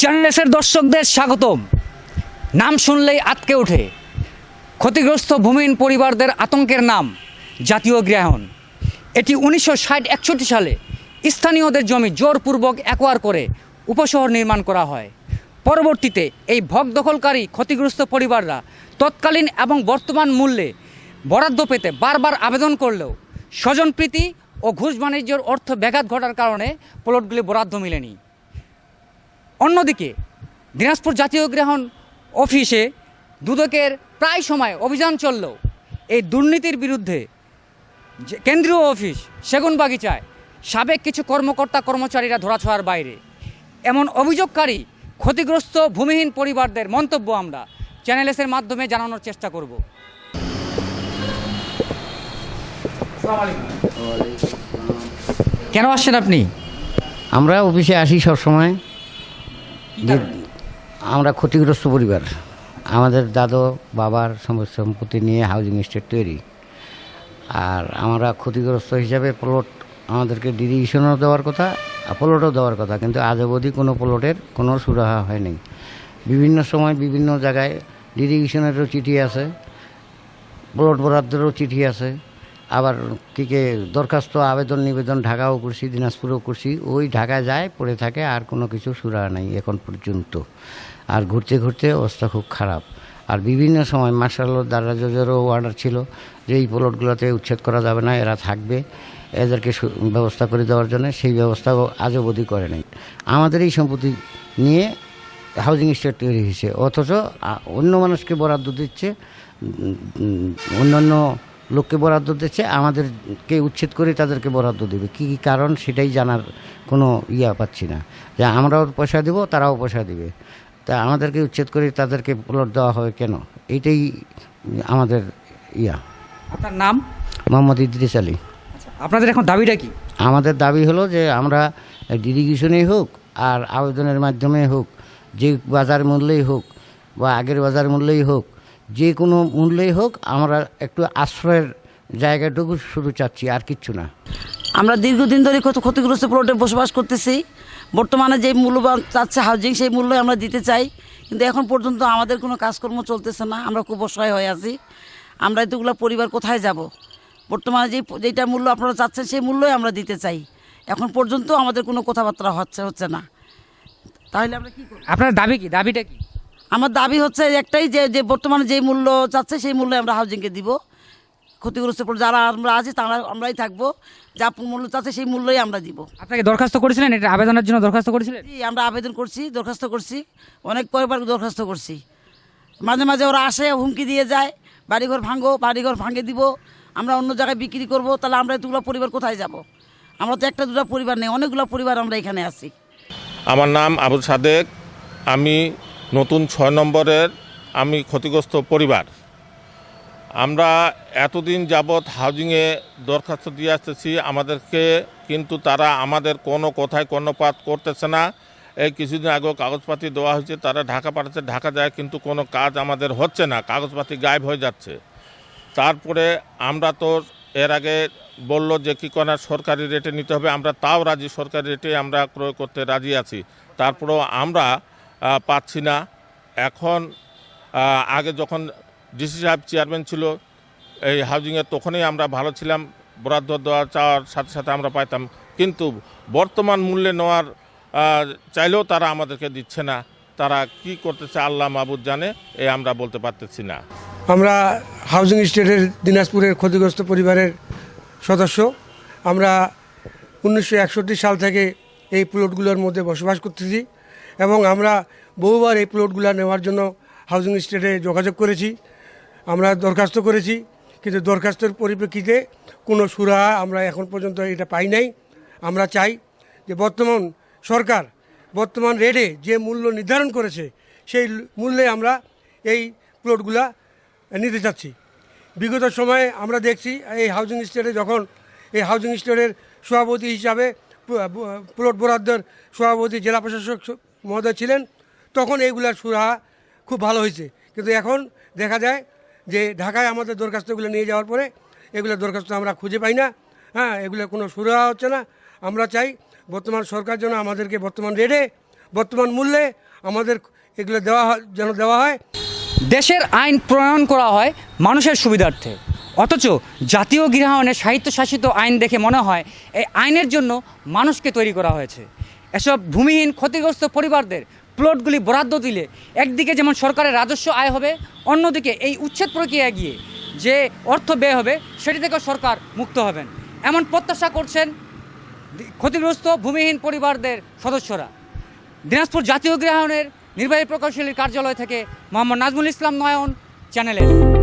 চ্যানেলের দর্শকদের স্বাগতম। নাম শুনলেই আটকে ওঠে ক্ষতিগ্রস্ত ভূমিহীন পরিবারদের আতঙ্কের নাম জাতীয় গৃহায়ন। এটি 1960-61 সালে স্থানীয়দের জমি জোরপূর্বক অ্যাকোয়ার করে উপশহর নির্মাণ করা হয়। পরবর্তীতে এই ভগ দখলকারী ক্ষতিগ্রস্ত পরিবাররা তৎকালীন এবং বর্তমান মূল্যে বরাদ্দ পেতে বারবার আবেদন করলেও স্বজনপ্রীতি ও ঘুষ বাণিজ্যের অর্থ ব্যাঘাত ঘটার কারণে প্লটগুলি বরাদ্দ মেলেনি। অন্যদিকে দিনাজপুর জাতীয় গৃহায়ন অফিসে দুদকের প্রায় সময় অভিযান চললেও এই দুর্নীতির বিরুদ্ধে কেন্দ্রীয় অফিস সেগুনবাগিচায় সাবেক কিছু কর্মকর্তা কর্মচারীরা ধরাছোঁয়ার বাইরে। এমন অভিযোগকারী ক্ষতিগ্রস্ত ভূমিহীন পরিবারদের মন্তব্য আমরা চ্যানেল এসের মাধ্যমে জানানোর চেষ্টা করব। কেন আসছেন আপনি? আমরা অফিসে আসি সবসময়। আমরা ক্ষতিগ্রস্ত পরিবার, আমাদের দাদু বাবার সম্পত্তি নিয়ে হাউজিং এস্টেট তৈরি, আর আমরা ক্ষতিগ্রস্ত হিসাবে প্লট আমাদেরকে ডিভিশনও দেওয়ার কথা, প্লটও দেওয়ার কথা, কিন্তু আজ অবধি কোনো প্লটের কোনো সুরাহা হয়নি। বিভিন্ন সময় বিভিন্ন জায়গায় ডিভিশনেরও চিঠি আছে, প্লট বরাদ্দেরও চিঠি আছে, আবার কে দরখাস্ত আবেদন নিবেদন ঢাকাও করছি, দিনাজপুরেও করছি, ওই ঢাকা যায় পড়ে থাকে, আর কোনো কিছু সুরাহা নেই এখন পর্যন্ত। আর ঘুরতে ঘুরতে অবস্থা খুব খারাপ। আর বিভিন্ন সময় মার্শাল দ্বারা জজেরও অর্ডার ছিল যে এই প্লটগুলোতে উচ্ছেদ করা যাবে না, এরা থাকবে, এদেরকে ব্যবস্থা করে দেওয়ার জন্য, সেই ব্যবস্থাও আজ অবধি করে নাই। আমাদের এই সম্পত্তি নিয়ে হাউজিং এস্টেট তৈরি হয়েছে, অথচ অন্য মানুষকে বরাদ্দ দিচ্ছে, অন্যান্য লোককে বরাদ্দ দিচ্ছে, আমাদেরকে উচ্ছেদ করে তাদেরকে বরাদ্দ দেবে। কী কী কারণ সেটাই জানার কোনো পাচ্ছি না। যে আমরাও পয়সা দেবো, তারাও পয়সা দেবে, তা আমাদেরকে উচ্ছেদ করে তাদেরকে প্লট দেওয়া হবে কেন? এইটাই আমাদের আপনার নাম? মোহাম্মদ ইদ্রিস আলী। আপনাদের এখন দাবিটা কি? আমাদের দাবি হলো যে আমরা ডিভিশনেই হোক আর আবেদনের মাধ্যমে হোক, যে বাজার মূল্যেই হোক বা আগের বাজার মূল্যেই হোক, যে কোনো মূল্যেই হোক, আমরা একটু আশ্রয়ের জায়গাটুকু শুধু চাচ্ছি, আর কিচ্ছু না। আমরা দীর্ঘদিন ধরে ক্ষতিগ্রস্ত প্লটে বসবাস করতেছি। বর্তমানে যে মূল্য চাচ্ছে হাউজিং, সেই মূল্য আমরা দিতে চাই, কিন্তু এখন পর্যন্ত আমাদের কোনো কাজকর্ম চলতেছে না। আমরা খুব অসহায় হয়ে আছি। আমরা এতগুলো পরিবার কোথায় যাব? বর্তমানে যেটা মূল্য আপনারা চাচ্ছেন সেই মূল্যই আমরা দিতে চাই। এখন পর্যন্ত আমাদের কোনো কথাবার্তা হচ্ছে না। তাহলে আমরা কী করব? আপনার দাবি কি? দাবিটা কি? আমার দাবি হচ্ছে একটাই, যে বর্তমানে যেই মূল্য চাচ্ছে সেই মূল্যে আমরা হাউজিংকে দিব। ক্ষতিগ্রস্ত যারা আমরা আছি তারা আমরাই থাকবো, যা মূল্য চাচ্ছে সেই মূল্যই আমরা দিব। আপনাকে দরখাস্ত করেছিলেন? এটা আবেদনের জন্য দরখাস্ত করেছিলেন? জি, আমরা আবেদন করছি, দরখাস্ত করছি, অনেক কয়েকবার দরখাস্ত করছি। মাঝে মাঝে ওরা আসে, হুমকি দিয়ে যায়, বাড়িঘর ভাঙো, বাড়িঘর ভাঙে দিব, আমরা অন্য জায়গায় বিক্রি করব। তাহলে আমরা এতগুলো পরিবার কোথায় যাব? আমরা তো একটা দুটো পরিবার নেই, অনেকগুলো পরিবার আমরা এখানে আছি। আমার নাম আবু সাদেক, আমি নতুন 6 নম্বরের আমি ক্ষতিগ্রস্ত পরিবার। আমরা এতদিন যাবৎ হাউজিংয়ে দরখাস্ত দিয়ে আসতেছি, আমাদেরকে কিন্তু তারা আমাদের কোনো কথায় কর্ণপাত করতেছে না। এই কিছুদিন আগেও কাগজপাতি দেওয়া হয়েছে, তারা ঢাকা পাঠাচ্ছে, ঢাকা যায়, কিন্তু কোনো কাজ আমাদের হচ্ছে না, কাগজপাতি গায়েব হয়ে যাচ্ছে। তারপরে আমরা তো এর আগে বলল যে কী করা সরকারি রেটে নিতে হবে, আমরা তাও রাজি, সরকারি রেটে আমরা ক্রয় করতে রাজি আছি, তারপরেও আমরা পাচ্ছি না। এখন আগে যখন ডিসি সাহেব চেয়ারম্যান ছিল এই হাউজিংয়ের, তখনই আমরা ভালো ছিলাম, বরাদ্দ দেওয়া চাওয়ার সাথে সাথে আমরা পাইতাম, কিন্তু বর্তমান মূল্যে নেওয়ার চাইলেও তারা আমাদেরকে দিচ্ছে না। তারা কি করতেছে আল্লাহ মাহবুদ জানে, আমরা বলতে পারতেছি না। আমরা হাউজিং স্টেটের দিনাজপুরের ক্ষতিগ্রস্ত পরিবারের সদস্য। আমরা 1961 সাল থেকে এই প্লটগুলোর মধ্যে বসবাস করতেছি এবং আমরা বহুবার এই প্লটগুলো নেওয়ার জন্য হাউজিং স্টেটে যোগাযোগ করেছি, আমরা দরখাস্ত করেছি, কিন্তু দরখাস্তের পরিপ্রেক্ষিতে কোনো সুরাহা আমরা এখন পর্যন্ত এটা পাই নাই। আমরা চাই যে বর্তমান সরকার বর্তমান রেটে যে মূল্য নির্ধারণ করেছে সেই মূল্যে আমরা এই প্লটগুলা নিতে চাচ্ছি। বিগত সময়ে আমরা দেখছি এই হাউজিং স্টেটে যখন এই হাউজিং স্টেটের সভাপতি হিসাবে প্লট বরাদ্দের সভাপতি জেলা প্রশাসক মহোদয় ছিলেন, তখন এইগুলার সুরাহা খুব ভালো হয়েছে, কিন্তু এখন দেখা যায় যে ঢাকায় আমাদের দরখাস্তগুলো নিয়ে যাওয়ার পরে এগুলোর দরখাস্ত আমরা খুঁজে পাই না। এগুলোর কোনো সুরাহা হচ্ছে না। আমরা চাই বর্তমান সরকার যেন আমাদেরকে বর্তমান রেটে বর্তমান মূল্যে আমাদের এগুলো দেওয়া হয়। দেশের আইন প্রণয়ন করা হয় মানুষের সুবিধার্থে, অথচ জাতীয় গৃহায়নের স্বায়ত্তশাসিত আইন দেখে মনে হয় এই আইনের জন্য মানুষকে তৈরি করা হয়েছে। এসব ভূমিহীন ক্ষতিগ্রস্ত পরিবারদের প্লটগুলি বরাদ্দ দিলে একদিকে যেমন সরকারের রাজস্ব আয় হবে, অন্যদিকে এই উচ্ছেদ প্রক্রিয়া গিয়ে যে অর্থ ব্যয় হবে সেটি থেকে সরকার মুক্ত হবেন, এমন প্রত্যাশা করছেন ক্ষতিগ্রস্ত ভূমিহীন পরিবারদের সদস্যরা। দিনাজপুর জাতীয় গৃহায়নের নির্বাহী প্রকৌশলীর কার্যালয় থেকে মোহাম্মদ নাজমুল ইসলাম নয়ন, চ্যানেল এস।